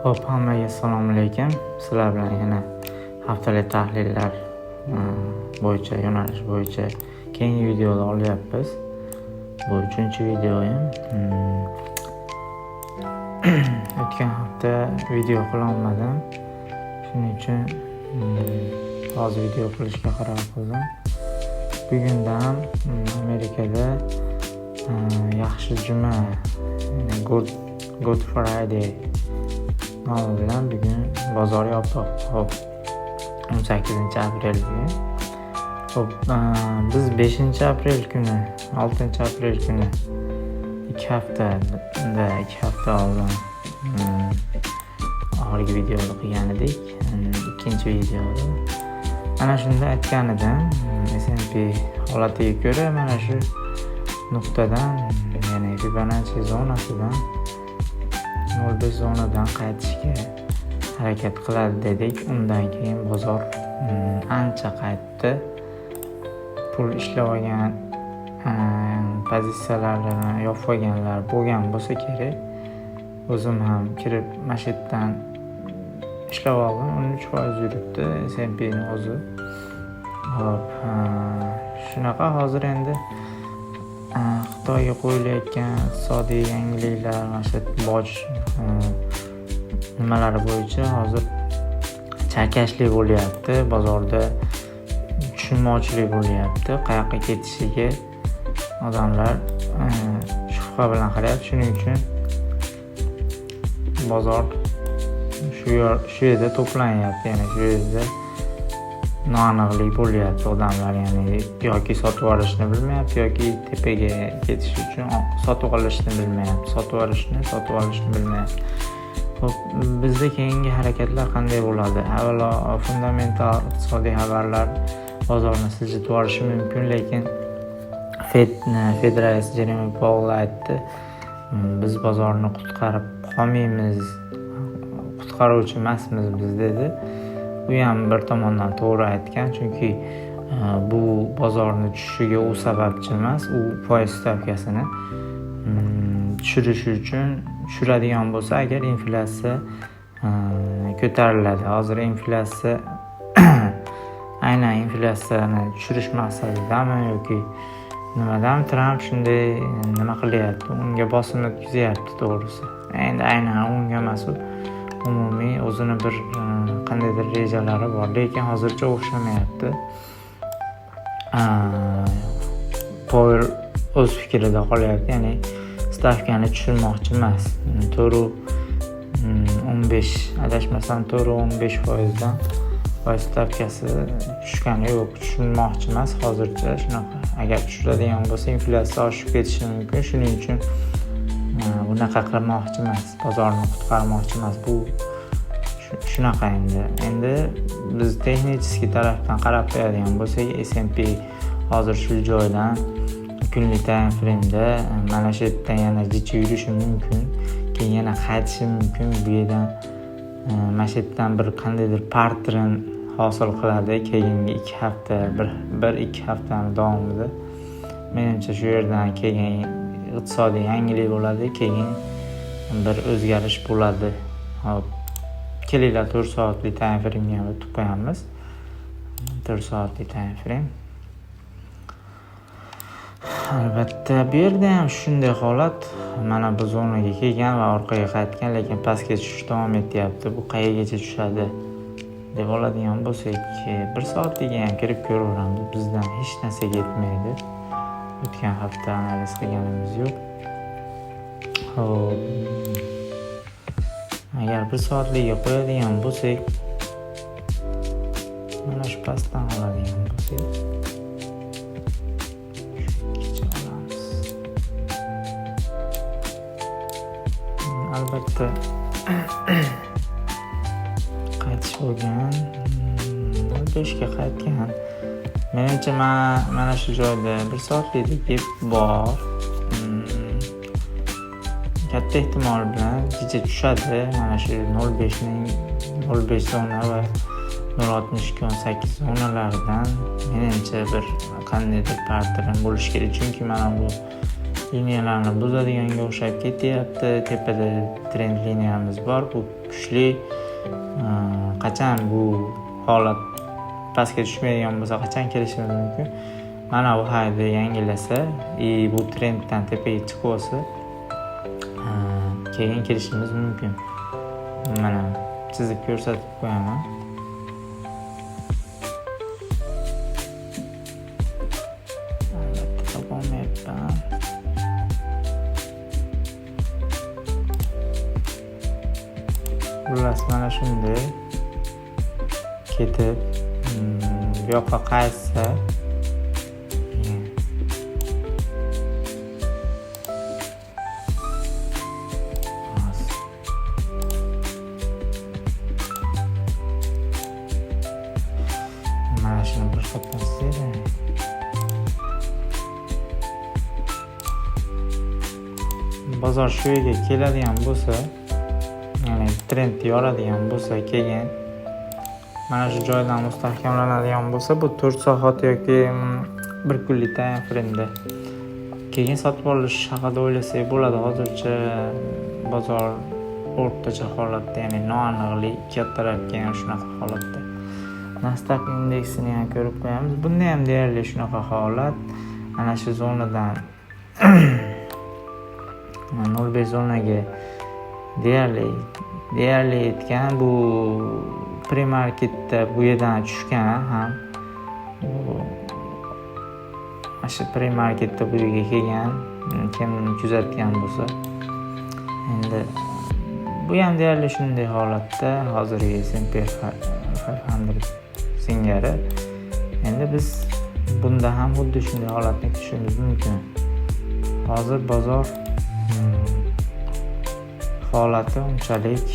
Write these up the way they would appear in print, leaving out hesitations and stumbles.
Hop, hammaga assalomu alaykum. Sizlar bilan yana haftalik tahlillar bo'yicha, yo'nalish bo'yicha keyingi videolar olyapmiz. Bu 3-videoyim. O'tgan hafta video qila olmadim. Shuning uchun hozir video qilishga qaror qildim. Bugundan Amerikada yaxshi juma, Good Friday nomi bilan bugun bozor yopiq. Hop, 18-aprel bugun. Hop, biz 5-aprel kuni, 6-aprel kuni 2 hafta oldin oxirgi videoni qilgan edik. Ikkinchi videoda mana shunda aytgan edim, S&P holatiga ko'ra mana shu nuqtadan, ya'ni Fibonacci zonasidan 0.5 zonadan qaytishga harakat qiladi dedik. Undan keyin bozor ancha qaytdi. Pul ishlab olgan pozitsiyalarni yopib olganlar bo'lgan bo'lsa kerak. O'zim ham kirib mana shu yerdan ishlab oldim. 13% yuribdi S&P'ning o'zi. Hop, shunaqa. Hozir endi Xitoyga qo'yilayotgan iqtisodiy yangiliklar, mana shu boj nimalari bo'yicha hozir chakashlik bo'lyapti. Bozorda tushunmovchilik bo'lyapti. Qayoqqa ketishiga odamlar shubha bilan qarayapti. Shuning uchun bozor shu yerda to'planyapti. Ya'ni shu yerda noaniqlik bo'lyapti. Odamlar ya'ni yoki sotib olishni bilmayapti, yoki tepaga ketish uchun sotib olishni bilmayapti. Sotib olishni bilmayapti. Xo'p, bizda keyingi harakatlar qanday bo'ladi? Avvalo, fundamental iqtisodiy xabarlar bozorni siljitib yuborishi mumkin, lekin Fed raisi Jerome Powell aytdi, biz bozorni qutqarib qolmaymiz, qutqaruvchi emasmiz biz dedi. Bu ham bir tomondan to'g'ri aytgan, chunki bu bozorni tushishiga u sababchi emas, u foiz stavkasini tushirishi uchun tushiradigan bo'lsa, agar inflyatsiya ko'tariladi. Hozir inflyatsiya aynan inflyatsiyani tushirish maqsadidami yoki nimadan Tramp shunday nima qilyapti, unga bosim o'tkazyapti to'g'risi. Endi aynan unga emas, umumiy o'zini bir qandaydir rejalari bor, lekin hozircha o'xshamayapti. Powell o'z fikrida qolyapti, ya'ni stavkani tushirmoqchi emas. 4.15, adashmasam 4.15%dan foiz stavkasi tushgani yo'q, tushirmoqchi emas hozircha. Shunaqa, agar tushiradigan bo'lsa inflyatsiya oshib ketishi mumkin. Shuning uchun bunaqa qilmoqchi emas, bozorni qutqarmoqchi emas. Bu shunaqa. Endi biz texnik tarafdan qarab qo'yadigan bo'lsak, S&P hozir shu joydan kunlik time frame'da mana shu yerdan yana jicha yurishi mumkin, keyin yana qaytishi mumkin. Bu yerdan mana shu yerdan bir qandaydir pattern hosil qiladi keyingi 2 hafta, 1-2 haftani davomida. Menimcha shu yerdan keyin iqtisodiy yangilik bo'ladi, keyin bir o'zgarish bo'ladi. Hop, kelinglar 4 soatlik time frame'ga o'tib qo'yamiz. 4 soatlik time frame. Albatta, bu yerda ham shunday holat, mana bu zonaga kelgan va orqaga qaytgan, lekin pastga tushish davom etyapti. Bu qayergacha tushadi deb oladigan bo'lsak, 1 soatliga ham kirib ko'raveramiz. Bizdan hech narsa ketmaydi. O'tgan hafta analiz qilganimiz yo'q. Hop, agar 1 soatliga qo'yadigan bo'lsak, mana shu pastdan oladigan bo'lsak, albatta qaytish bo'lgan, 5ga qaytgan. Menimcha mana shu joyda 1 soatlik gap bor. Katta ehtimol bilan jicha tushadi. Mana shu 0.5 zona va 0.62-18 zonalaridan menimcha bir qandaydir pattern bo'lishi kerak. Chunki mana bu liniyalarni buzadiganga o'xshab ketyapti. Tepada trend liniyamiz bor, bu kuchli. Qachon bu holat pastga tushmaydigan bo'lsa, qachon kelishimiz mumkin? Mana bu hayda yangilasa, bu trenddan tepaga chiqib olsa, keyin kelishimiz mumkin. Mana chizib ko'rsatib qo'yaman. Xullas mana shunday ketib bu yoqqa qaytsa mana shuni bir qatdan sizlar bozor shu yerga keladigan bo'lsa, ya'ni trend yoradigan bo'lsa, keyin mana shu joydan mustahkamlanadigan bo'lsa, bu 4 soat yoki 1 kunlik time frame keyin sotib olish haqida o'ylasak bo'ladi. Hozircha bozor o'rtacha holatda, ya'ni noaniqlik kattarab kelgan shunaqa holatda. Nasdaq indeksini ham ko'rib qo'yamiz. Bunda ham deyarli shunaqa holat. Ana shu zonadan 0.5 zonaga deyarli yetgan. Bu pre-marketda bu yerdan tushgan ham. Mana pre-marketda bu yerga kelgan, kim kuzatgan bo'lsa. Endi bu ham deyarli shunday holatda hozirgi S&P 500 singari. Endi biz bunda ham xuddi shunday holatni kutishimiz mumkin. Hozir bozor holati unchalik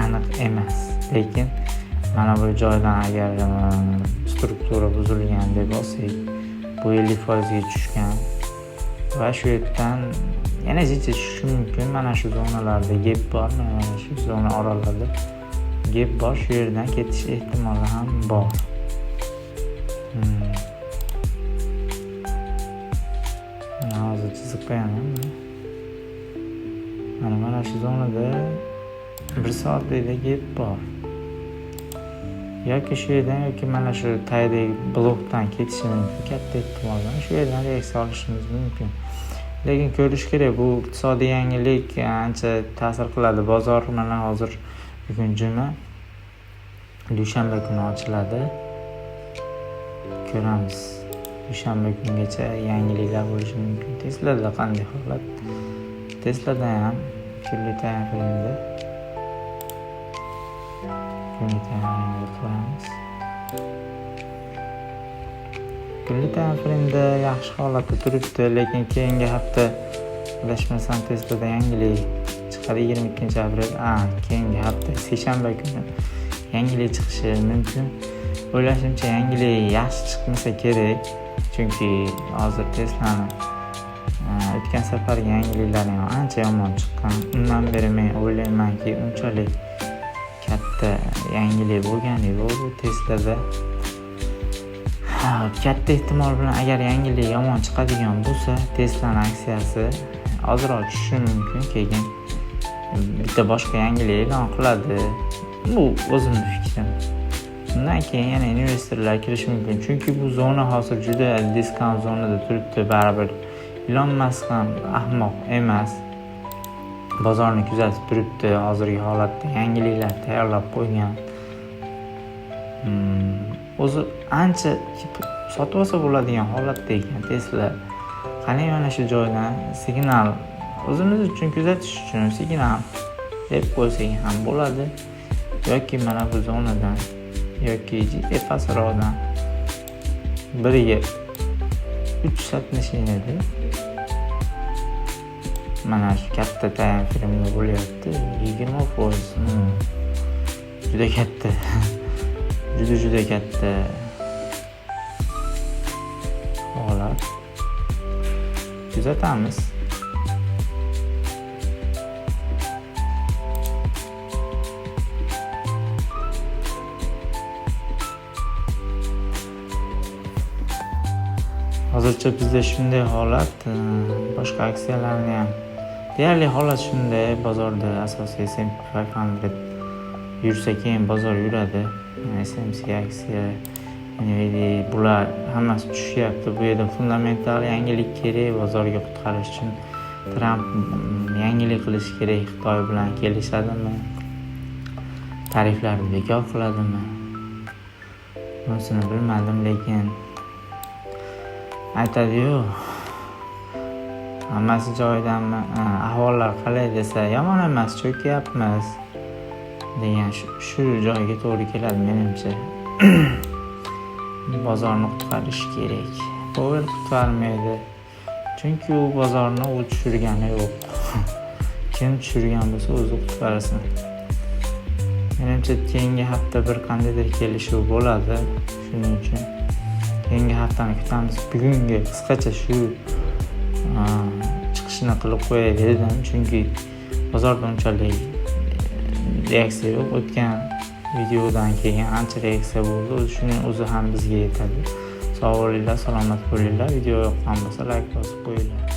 aniq emas, lekin mana bu joydan agar struktura buzilgan deb olsak, bu 50% ga tushgan va shu yerdan yana jicha tushishi mumkin. Mana shu zonalarda gap bor, mana shu zona oralarida gap bor, shu yerdan ketish ehtimoli ham bor. Hozir chizib qo'yaman. Mana shu zonada 1 soatlik gap bor. Yoki shu yerdan yoki mana shu taydagi blokdan ketishi mumkin. Katta ehtimol bilan shu yerdan reaksiya olishimiz mumkin. Lekin ko'rish kerak, bu iqtisodiy yangilik ancha ta'sir qiladi. Bozor mana hozir bugun juma, dushanba kuni ochiladi. Ko'ramiz. Dushanba kungacha yangiliklar bo'lishi mumkin. Teslada qanday holat? Teslada ham kunli time frame ko'ramiz. Kunli time frame yaxshi holatda turibdi, lekin keyingi hafta adashmasam Teslada yangilik chiqadi 22-aprel. Keyingi hafta seshanba kuni yangilik chiqishi mumkin. O'ylashimcha yangilik yaxshi chiqmasa kerak, chunki hozir Tesla'ni o'tgan safargi yangiliklari ham ancha yomon chiqqan. Undan beri men o'ylaymanki unchalik katta yangilik bo'lgani yo'q bu Tesla'da. Katta ehtimol bilan agar yangilik yomon chiqadigan bo'lsa, Tesla'ning aksiyasi ozroq tushishi mumkin. Keyin bitta boshqa yangilik e'lon qiladi. Bu o'zimning fikrim. Undan keyin yana investorlar kirishi mumkin. Chunki bu zona hozir juda diskount zonada turibdi. Baribir Elon Musk ham ahmoq emas. Bozorni kuzatib turibdi. Hozirgi holatda yangiliklar tayyorlab qo'ygan. O'zi ancha sotib olsa bo'ladigan holatda ekan Tesla. Qani mana shu joydan signal o'zimiz uchun kuzatish uchun signal deb qo'ysak ham bo'ladi. Yoki mana bu zonadan yoki pastroqdan biriga 360 edi. Mana shu katta time frame bo'lyapti. 20%. Juda katta. Juda katta holat. Kuzatamiz. hozircha bizda shunday holat, boshqa aksiyalarni ham deyarli holat shunday. Bozorda asosiy S&P 500 yursa keyin bozor yuradi. SMC aksiya, Nvidia bular hammasi tushyapti. Bu yerda fundamental yangilik kerak bozorga qutqarish uchun. Tramp yangilik qilish kerak, Xitoy bilan kelishadimi? Tariflarni bekor qiladimi? Bunisini bilmadim, lekin aytadi-yu, hammasi joyidami, ahvollar qalay desa, yomon emas, cho'kyapmiz degan shu joyga to'g'ri keladi menimcha. Bozorni qutqarish kerak. Powell qutqarmaydi. Chunki u bozorni u tushirgani yo'q. Kim tushirgan bo'lsa o'zi qutqarsin. Menimcha keyingi hafta bir qandaydir kelishuv bo'ladi. Shuning uchun keyingi haftani kutamiz. Bugungi qisqacha shu chiqishni qilib qo'yay dedim. Chunki bozorda unchalik reaksiya yo'q. O'tgan videodan keyin ancha reaksiya bo'ldi. Shuning o'zi ham bizga yetadi. Sog' bo'linglar, salomat bo'linglar. Video yoqqan bo'lsa like bosib qo'yinglar.